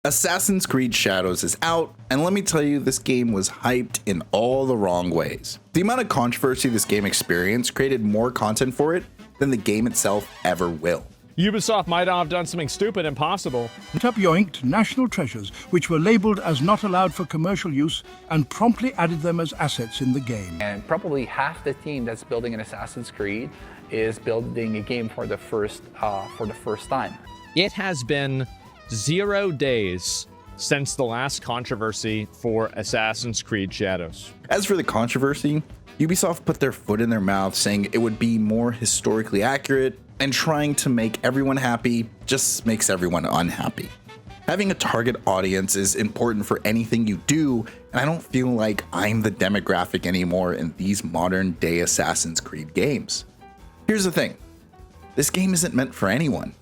Assassin's Creed Shadows is out, and let me tell you, this game was hyped in all the wrong ways. The amount of controversy this game experienced created more content for it than the game itself ever will. Ubisoft might have done something stupid and impossible. Up yoinked national treasures, which were labeled as not allowed for commercial use, and promptly added them as assets in the game. And probably half the team that's building an Assassin's Creed is building a game for the first time. It has been 0 days since the last controversy for Assassin's Creed Shadows. As for the controversy, Ubisoft put their foot in their mouth saying it would be more historically accurate, and trying to make everyone happy just makes everyone unhappy. Having a target audience is important for anything you do, and I don't feel like I'm the demographic anymore in these modern day Assassin's Creed games. Here's the thing, this game isn't meant for anyone.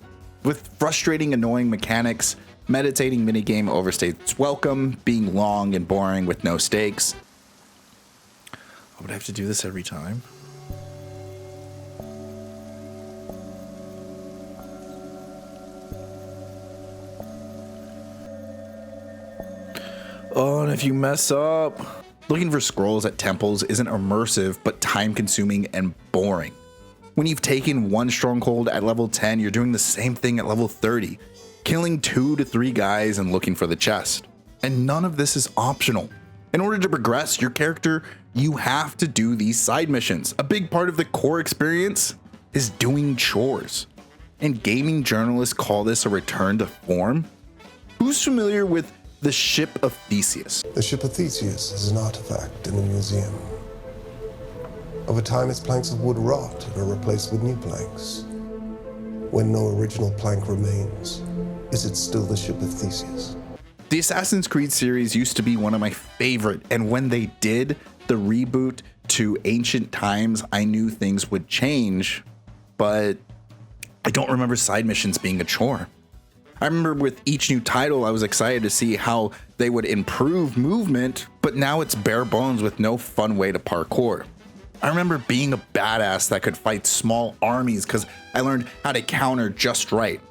With frustrating, annoying mechanics, meditating minigame overstays its welcome, being long and boring with no stakes. I would have to do this every time. Oh, and if you mess up, looking for scrolls at temples isn't immersive, but time-consuming and boring. When you've taken one stronghold at level 10, you're doing the same thing at level 30, killing 2 to 3 guys and looking for the chest. And none of this is optional. In order to progress your character, you have to do these side missions. A big part of the core experience is doing chores. And gaming journalists call this a return to form. Who's familiar with the Ship of Theseus? The Ship of Theseus is an artifact in the museum. Over time, its planks of wood rot and are replaced with new planks. When no original plank remains, is it still the Ship of Theseus? The Assassin's Creed series used to be one of my favorite, and when they did the reboot to ancient times, I knew things would change, but I don't remember side missions being a chore. I remember with each new title, I was excited to see how they would improve movement, but now it's bare bones with no fun way to parkour. I remember being a badass that could fight small armies because I learned how to counter just right.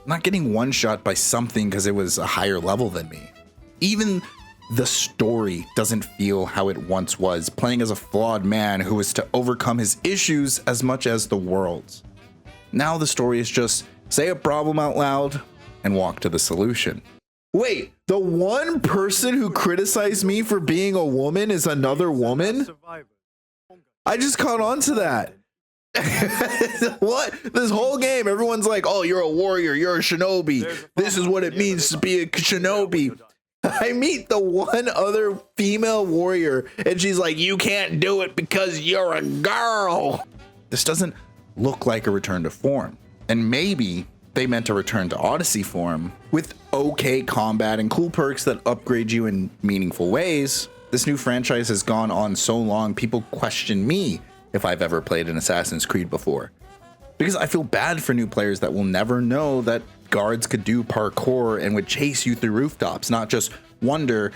Not getting one shot by something because it was a higher level than me. Even the story doesn't feel how it once was, playing as a flawed man who was to overcome his issues as much as the world's. Now the story is just say a problem out loud and walk to the solution. Wait, the one person who criticized me for being a woman is another woman? I just caught on to that. What? This whole game, everyone's like, oh, you're a warrior, you're a shinobi. This is what it means to be a shinobi. I meet the one other female warrior, and she's like, you can't do it because you're a girl. This doesn't look like a return to form. And maybe they meant a return to Odyssey form with okay combat and cool perks that upgrade you in meaningful ways. This new franchise has gone on so long, people question me if I've ever played an Assassin's Creed before. Because I feel bad for new players that will never know that guards could do parkour and would chase you through rooftops, not just wonder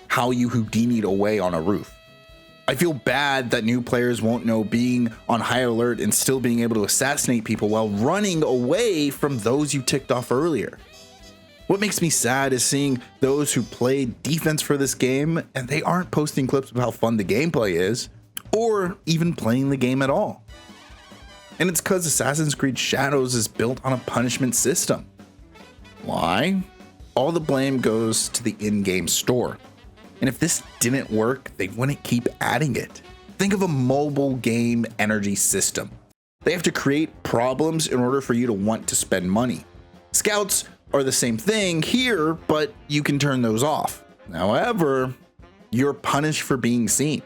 how you Houdini'd away on a roof. I feel bad that new players won't know being on high alert and still being able to assassinate people while running away from those you ticked off earlier. What makes me sad is seeing those who played defense for this game and they aren't posting clips of how fun the gameplay is, or even playing the game at all. And it's because Assassin's Creed Shadows is built on a punishment system. Why? All the blame goes to the in-game store. And if this didn't work, they wouldn't keep adding it. Think of a mobile game energy system. They have to create problems in order for you to want to spend money. Scouts are the same thing here, but you can turn those off. However, you're punished for being seen.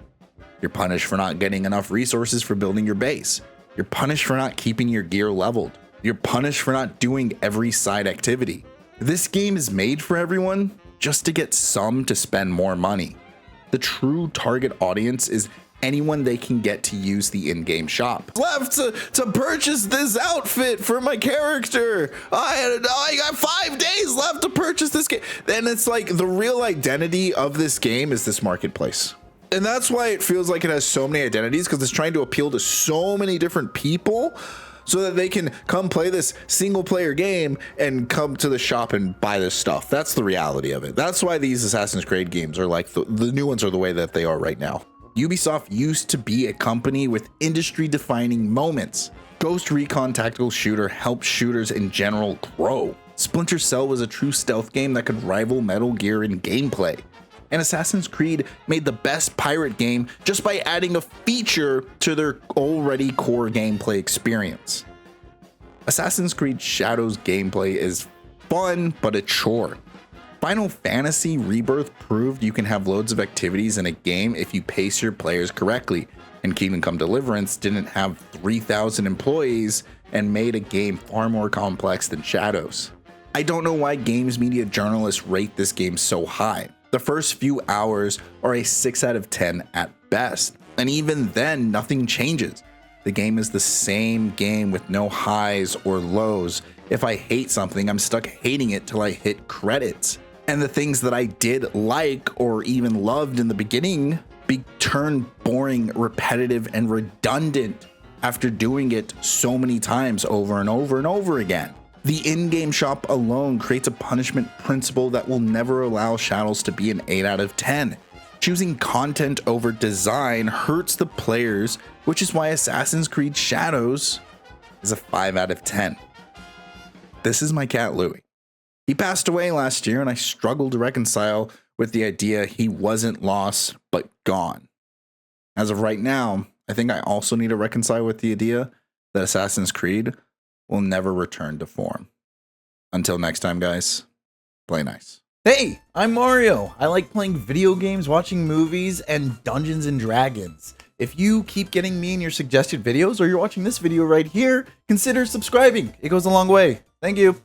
You're punished for not getting enough resources for building your base. You're punished for not keeping your gear leveled. You're punished for not doing every side activity. This game is made for everyone just to get some to spend more money. The true target audience is anyone they can get to use the in-game shop. Left to purchase this outfit for my character. I got 5 days left to purchase this game. And it's like the real identity of this game is this marketplace. And that's why it feels like it has so many identities, because it's trying to appeal to so many different people so that they can come play this single player game and come to the shop and buy this stuff. That's the reality of it. That's why these Assassin's Creed games are like the new ones are the way that they are right now. Ubisoft used to be a company with industry-defining moments. Ghost Recon Tactical Shooter helped shooters in general grow. Splinter Cell was a true stealth game that could rival Metal Gear in gameplay. And Assassin's Creed made the best pirate game just by adding a feature to their already core gameplay experience. Assassin's Creed Shadows gameplay is fun, but a chore. Final Fantasy Rebirth proved you can have loads of activities in a game if you pace your players correctly, and Kingdom Come Deliverance didn't have 3,000 employees and made a game far more complex than Shadows. I don't know why games media journalists rate this game so high. The first few hours are a 6 out of 10 at best, and even then nothing changes. The game is the same game with no highs or lows. If I hate something, I'm stuck hating it till I hit credits. And the things that I did like or even loved in the beginning turned boring, repetitive, and redundant after doing it so many times over and over and over again. The in-game shop alone creates a punishment principle that will never allow Shadows to be an 8 out of 10. Choosing content over design hurts the players, which is why Assassin's Creed Shadows is a 5 out of 10. This is my cat Louie. He passed away last year, and I struggled to reconcile with the idea he wasn't lost, but gone. As of right now, I think I also need to reconcile with the idea that Assassin's Creed will never return to form. Until next time, guys, play nice. Hey, I'm Mario. I like playing video games, watching movies, and Dungeons and Dragons. If you keep getting me in your suggested videos, or you're watching this video right here, consider subscribing. It goes a long way. Thank you.